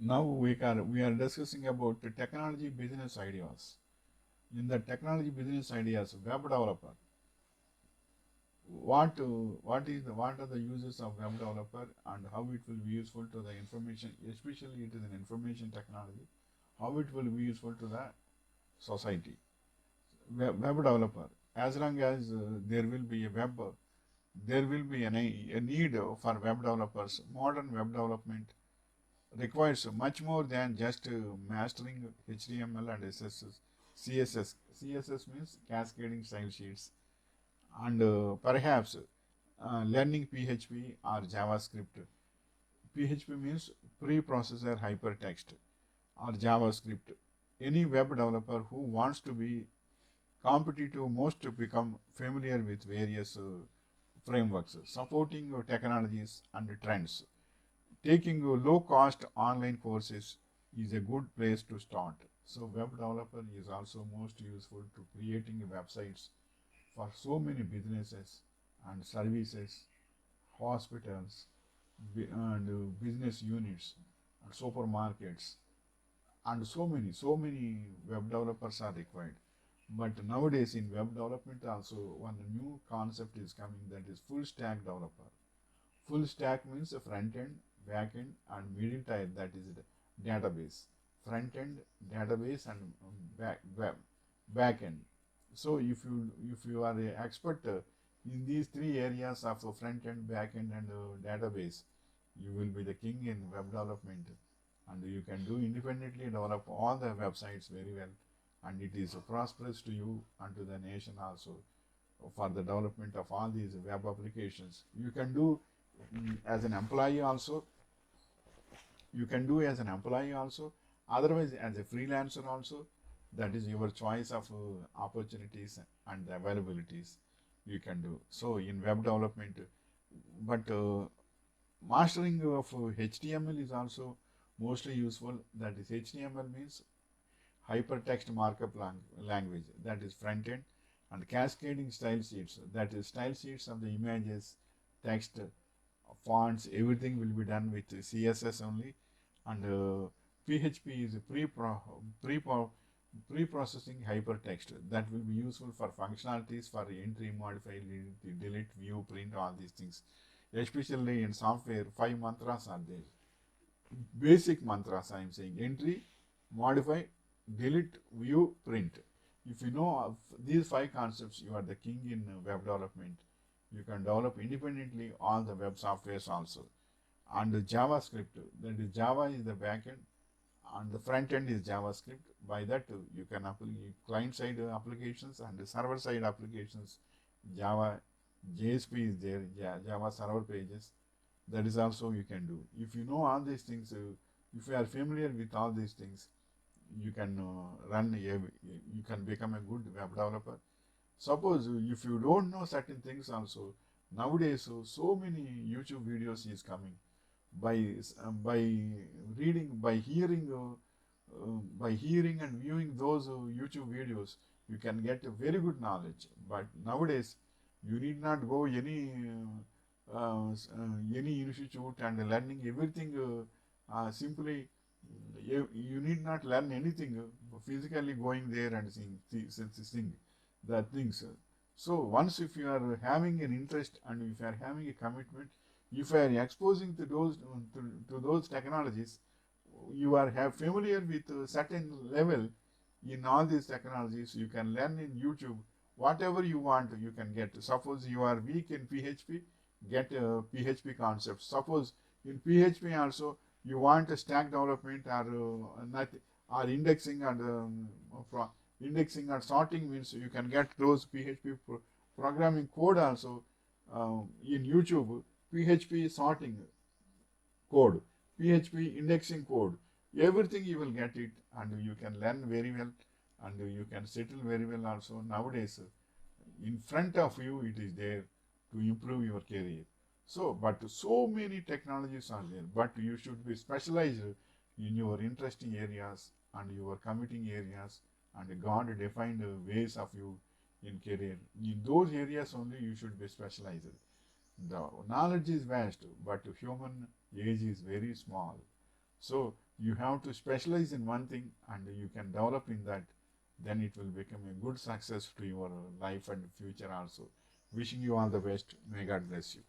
Now we are discussing about the technology business ideas. In the technology business ideas, web developer. What are the uses of web developer and how it will be useful to the information, especially it is an information technology, how it will be useful to the society. Web developer. As long as there will be a web, there will be a need for web developers. Modern web development requires much more than just mastering HTML and CSS. CSS means cascading style sheets, and perhaps learning PHP or JavaScript. PHP means preprocessor hypertext or JavaScript. Any web developer who wants to be competitive must become familiar with various frameworks, supporting technologies and trends. Taking low cost online courses is a good place to start. So web developer is also most useful to creating websites for so many businesses and services, hospitals, and business units, and supermarkets, and so many web developers are required. But nowadays in web development also one new concept is coming, that is full stack developer. Full stack means front end, back end, and middle tier, that is database. Front end, database, and back end. So if you are an expert in these three areas of front end, back end, and database, you will be the king in web development, and you can do independently develop all the websites very well, and it is prosperous to you and to the nation also for the development of all these web applications. You can do as an employee also. You can do as an employee also. Otherwise, as a freelancer also. That is your choice of opportunities and availabilities you can do. So in web development, but mastering of HTML is also mostly useful. That is HTML means hypertext markup language, that is front end, and cascading style sheets, that is style sheets of the images, text, fonts, everything will be done with CSS only. And PHP is pre-processing hypertext, that will be useful for functionalities for entry, modify, delete, view, print, all these things. Especially in software, 5 mantras are there. Basic mantras I am saying: entry, modify, delete, view, print. If you know of these 5 concepts, you are the king in web development. You can develop independently all the web softwares also. And JavaScript, that is Java is the backend and the front end is JavaScript. By that you can apply client side applications and server side applications. Java JSP is there, Java server pages. That is also you can do. If you know all these things, if you are familiar with all these things, you can you can become a good web developer. Suppose if you don't know certain things also, nowadays so many YouTube videos is coming. By reading, by hearing and viewing those YouTube videos, you can get a very good knowledge. But nowadays you need not go any institute and learning everything. Simply you need not learn anything physically going there and seeing the things. So once if you are having an interest and if you are having a commitment, if you are exposing to those technologies, you are have familiar with a certain level in all these technologies, you can learn in YouTube whatever you want, you can get. Suppose you are weak in PHP, get PHP concepts. Suppose in PHP also you want a stack development or indexing and indexing and sorting, means you can get those PHP programming code also in YouTube. PHP sorting code, PHP indexing code, everything you will get it, and you can learn very well, and you can settle very well also. Nowadays, in front of you, it is there to improve your career. So, but so many technologies are there, but you should be specialized in your interesting areas and your committing areas and God defined ways of you in career. In those areas only you should be specialized. The knowledge is vast, but human age is very small. So you have to specialize in one thing and you can develop in that, then it will become a good success to your life and future also. Wishing you all the best. May God bless you.